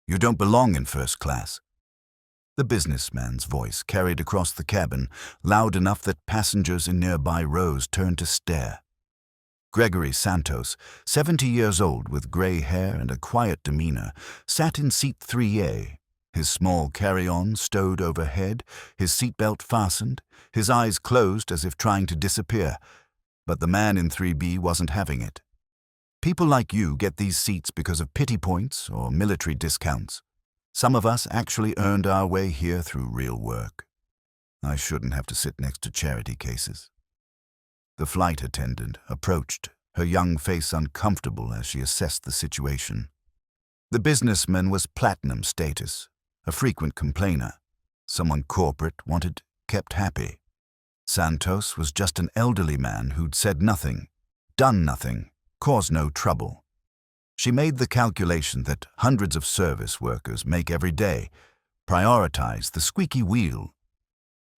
You don't belong in first class." The businessman's voice carried across the cabin, loud enough that passengers in nearby rows turned to stare. Gregory Santos, 70 years old with gray hair and a quiet demeanor, sat in seat 3A, his small carry-on stowed overhead, his seatbelt fastened, his eyes closed as if trying to disappear. But the man in 3B wasn't having it. "People like you get these seats because of pity points or military discounts. Some of us actually earned our way here through real work. I shouldn't have to sit next to charity cases." The flight attendant approached, her young face uncomfortable as she assessed the situation. The businessman was platinum status, a frequent complainer. Someone corporate wanted kept happy. Santos was just an elderly man who'd said nothing, done nothing, caused no trouble. She made the calculation that hundreds of service workers make every day, prioritize the squeaky wheel.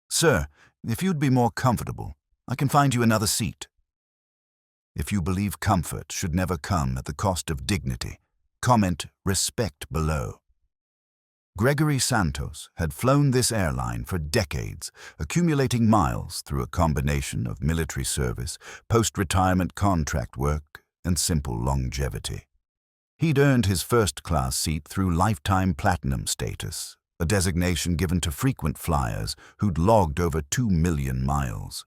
"Sir, if you'd be more comfortable, I can find you another seat." If you believe comfort should never come at the cost of dignity, comment respect below. Gregory Santos had flown this airline for decades, accumulating miles through a combination of military service, post-retirement contract work, and simple longevity. He'd earned his first-class seat through lifetime platinum status, a designation given to frequent flyers who'd logged over 2 million miles.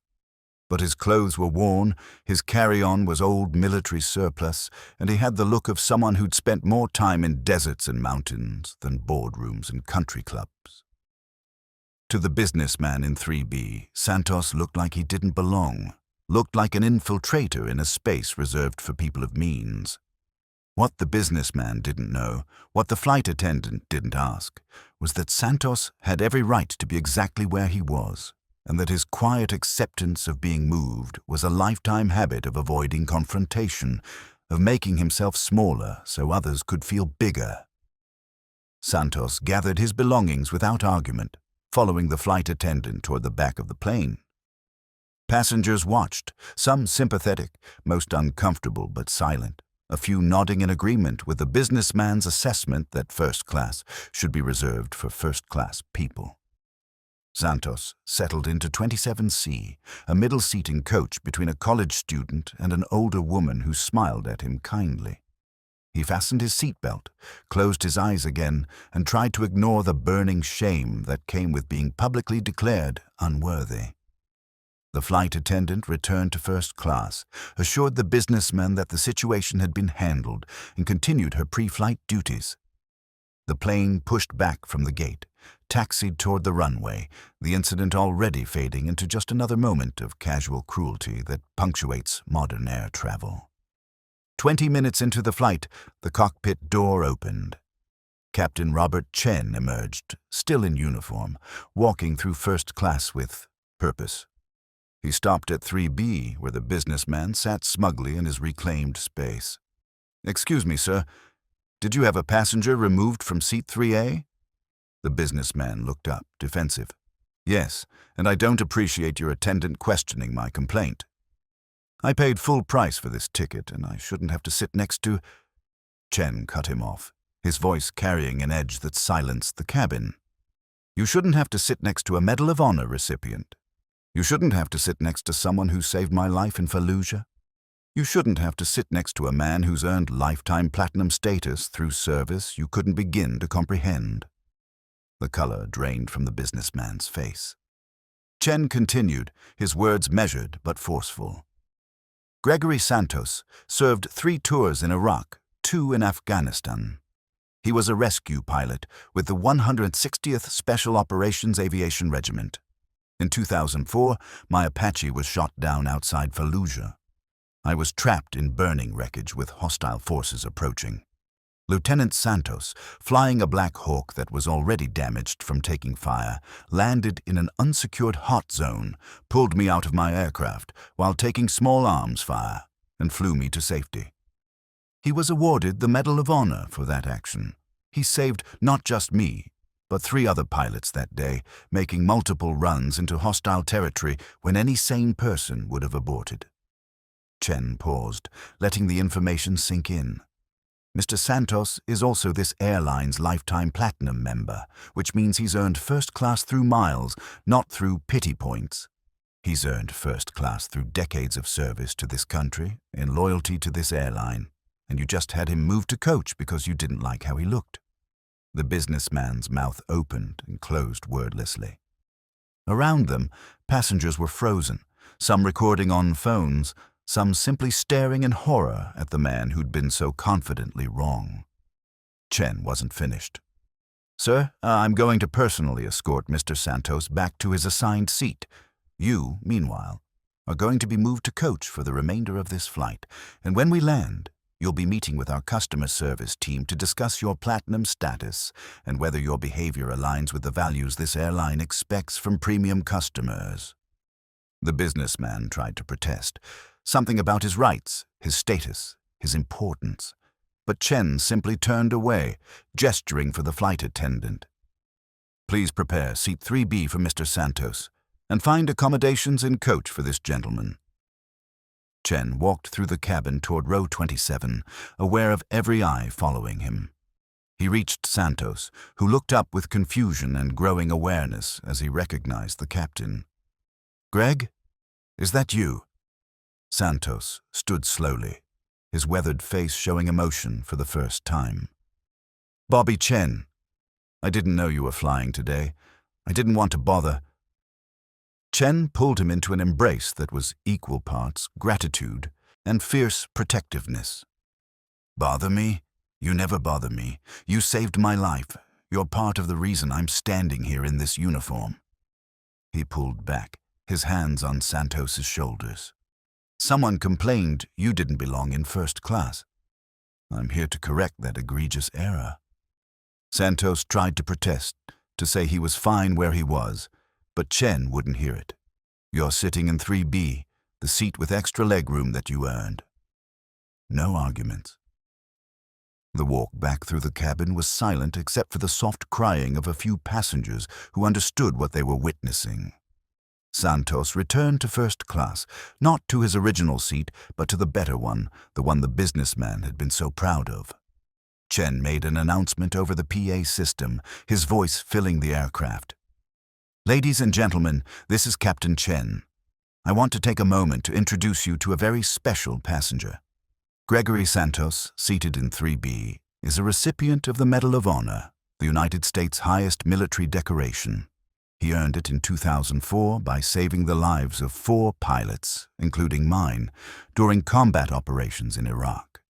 But his clothes were worn, his carry-on was old military surplus, and he had the look of someone who'd spent more time in deserts and mountains than boardrooms and country clubs. To the businessman in 3B, Santos looked like he didn't belong, looked like an infiltrator in a space reserved for people of means. What the businessman didn't know, what the flight attendant didn't ask, was that Santos had every right to be exactly where he was, and that his quiet acceptance of being moved was a lifetime habit of avoiding confrontation, of making himself smaller so others could feel bigger. Santos gathered his belongings without argument, following the flight attendant toward the back of the plane. Passengers watched, some sympathetic, most uncomfortable but silent, a few nodding in agreement with the businessman's assessment that first class should be reserved for first-class people. Santos settled into 27C, a middle-seating coach between a college student and an older woman who smiled at him kindly. He fastened his seatbelt, closed his eyes again, and tried to ignore the burning shame that came with being publicly declared unworthy. The flight attendant returned to first class, assured the businessman that the situation had been handled, and continued her pre-flight duties. The plane pushed back from the gate, taxied toward the runway, the incident already fading into just another moment of casual cruelty that punctuates modern air travel. 20 minutes into the flight, the cockpit door opened. Captain Robert Chen emerged, still in uniform, walking through first class with purpose. He stopped at 3B, where the businessman sat smugly in his reclaimed space. "Excuse me, sir. Did you have a passenger removed from seat 3A? The businessman looked up, defensive. "Yes, and I don't appreciate your attendant questioning my complaint. I paid full price for this ticket, and I shouldn't have to sit next to—" Chen cut him off, his voice carrying an edge that silenced the cabin. "You shouldn't have to sit next to a Medal of Honor recipient. You shouldn't have to sit next to someone who saved my life in Fallujah. You shouldn't have to sit next to a man who's earned lifetime platinum status through service you couldn't begin to comprehend." The color drained from the businessman's face. Chen continued, his words measured but forceful. Gregory Santos served 3 tours in Iraq, 2 in Afghanistan. He was a rescue pilot with the 160th Special Operations Aviation Regiment. In 2004, my Apache was shot down outside Fallujah. I was trapped in burning wreckage with hostile forces approaching. Lieutenant Santos, flying a Black Hawk that was already damaged from taking fire, landed in an unsecured hot zone, pulled me out of my aircraft while taking small arms fire, and flew me to safety. He was awarded the Medal of Honor for that action. He saved not just me, but 3 other pilots that day, making multiple runs into hostile territory when any sane person would have aborted. Chen paused, letting the information sink in. Mr. Santos is also this airline's lifetime platinum member, which means he's earned first class through miles, not through pity points. He's earned first class through decades of service to this country, in loyalty to this airline, and you just had him moved to coach because you didn't like how he looked. The businessman's mouth opened and closed wordlessly. Around them, passengers were frozen, some recording on phones, some simply staring in horror at the man who'd been so confidently wrong. Chen wasn't finished. "Sir, I'm going to personally escort Mr. Santos back to his assigned seat. You, meanwhile, are going to be moved to coach for the remainder of this flight, and when we land, you'll be meeting with our customer service team to discuss your platinum status and whether your behavior aligns with the values this airline expects from premium customers." The businessman tried to protest, something about his rights, his status, his importance, but Chen simply turned away, gesturing for the flight attendant. "Please prepare seat 3B for Mr. Santos, and find accommodations in coach for this gentleman." Chen walked through the cabin toward row 27, aware of every eye following him. He reached Santos, who looked up with confusion and growing awareness as he recognized the captain. "Greg, is that you?" Santos stood slowly, his weathered face showing emotion for the first time. "Bobby Chen, I didn't know you were flying today. I didn't want to bother." Chen pulled him into an embrace that was equal parts gratitude and fierce protectiveness. "Bother me? You never bother me. You saved my life. You're part of the reason I'm standing here in this uniform." He pulled back, his hands on Santos's shoulders. "Someone complained you didn't belong in first class. I'm here to correct that egregious error." Santos tried to protest, to say he was fine where he was, but Chen wouldn't hear it. "You're sitting in 3B, the seat with extra legroom that you earned." No arguments. The walk back through the cabin was silent except for the soft crying of a few passengers who understood what they were witnessing. Santos returned to first class, not to his original seat, but to the better one, the one the businessman had been so proud of. Chen made an announcement over the PA system, his voice filling the aircraft. "Ladies and gentlemen, this is Captain Chen. I want to take a moment to introduce you to a very special passenger. Gregory Santos, seated in 3B, is a recipient of the Medal of Honor, the United States' highest military decoration. He earned it in 2004 by saving the lives of 4 pilots, including mine, during combat operations in Iraq.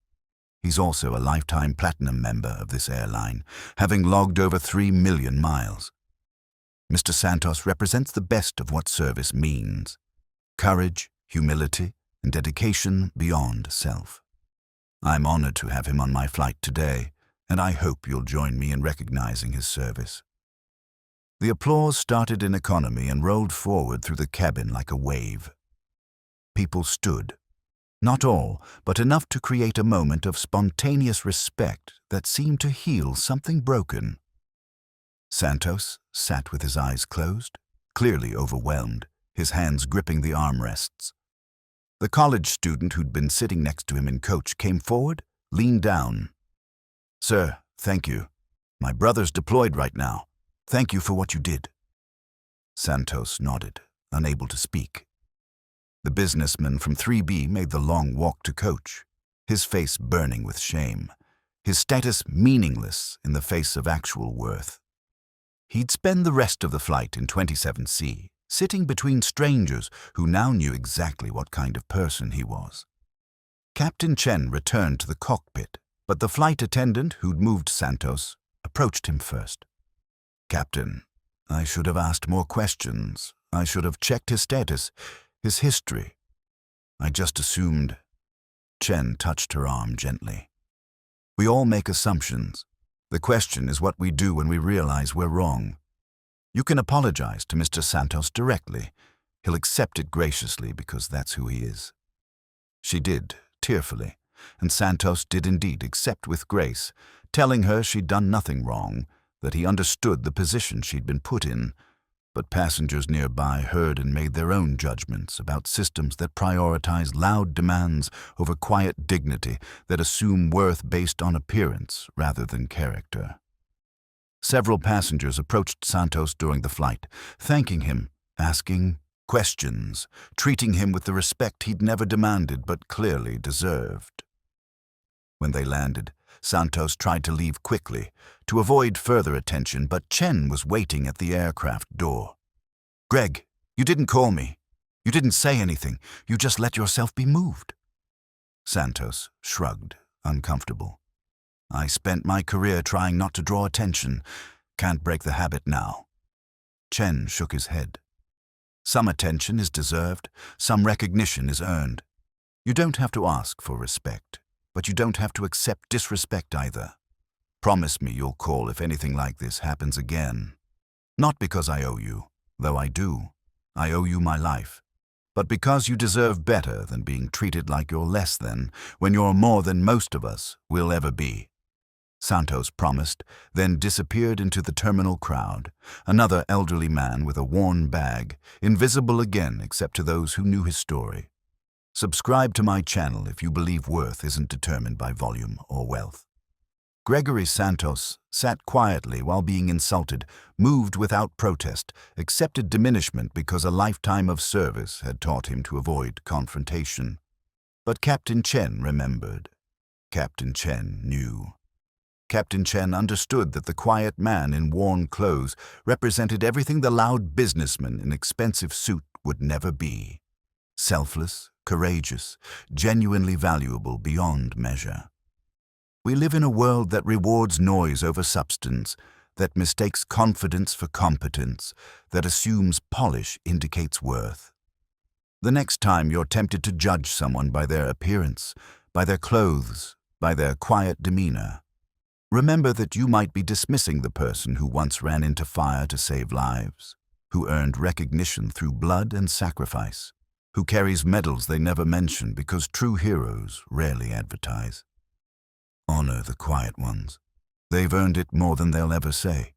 He's also a lifetime platinum member of this airline, having logged over 3 million miles. Mr. Santos represents the best of what service means: courage, humility, and dedication beyond self. I'm honored to have him on my flight today, and I hope you'll join me in recognizing his service." The applause started in economy and rolled forward through the cabin like a wave. People stood. Not all, but enough to create a moment of spontaneous respect that seemed to heal something broken. Santos sat with his eyes closed, clearly overwhelmed, his hands gripping the armrests. The college student who'd been sitting next to him in coach came forward, leaned down. "Sir, thank you. My brother's deployed right now. Thank you for what you did." Santos nodded, unable to speak. The businessman from 3B made the long walk to coach, his face burning with shame, his status meaningless in the face of actual worth. He'd spend the rest of the flight in 27C, sitting between strangers who now knew exactly what kind of person he was. Captain Chen returned to the cockpit, but the flight attendant who'd moved Santos approached him first. "Captain, I should have asked more questions. I should have checked his status, his history. I just assumed." Chen touched her arm gently. "We all make assumptions. The question is what we do when we realize we're wrong. You can apologize to Mr. Santos directly. He'll accept it graciously because that's who he is." She did, tearfully, and Santos did indeed accept with grace, telling her she'd done nothing wrong, that he understood the position she'd been put in. But passengers nearby heard and made their own judgments about systems that prioritize loud demands over quiet dignity, that assume worth based on appearance rather than character. Several passengers approached Santos during the flight, thanking him, asking questions, treating him with the respect he'd never demanded but clearly deserved. When they landed, Santos tried to leave quickly, to avoid further attention, but Chen was waiting at the aircraft door. "Greg, you didn't call me. You didn't say anything. You just let yourself be moved." Santos shrugged, uncomfortable. "I spent my career trying not to draw attention. Can't break the habit now." Chen shook his head. "Some attention is deserved, some recognition is earned. You don't have to ask for respect, but you don't have to accept disrespect either. Promise me you'll call if anything like this happens again. Not because I owe you, though I do. I owe you my life. But because you deserve better than being treated like you're less than, when you're more than most of us will ever be." Santos promised, then disappeared into the terminal crowd, another elderly man with a worn bag, invisible again except to those who knew his story. Subscribe to my channel if you believe worth isn't determined by volume or wealth. Gregory Santos sat quietly while being insulted, moved without protest, accepted diminishment because a lifetime of service had taught him to avoid confrontation. But Captain Chen remembered. Captain Chen knew. Captain Chen understood that the quiet man in worn clothes represented everything the loud businessman in expensive suit would never be. Selfless, courageous, genuinely valuable beyond measure. We live in a world that rewards noise over substance, that mistakes confidence for competence, that assumes polish indicates worth. The next time you're tempted to judge someone by their appearance, by their clothes, by their quiet demeanor, remember that you might be dismissing the person who once ran into fire to save lives, who earned recognition through blood and sacrifice, who carries medals they never mention because true heroes rarely advertise. Honor the quiet ones. They've earned it more than they'll ever say.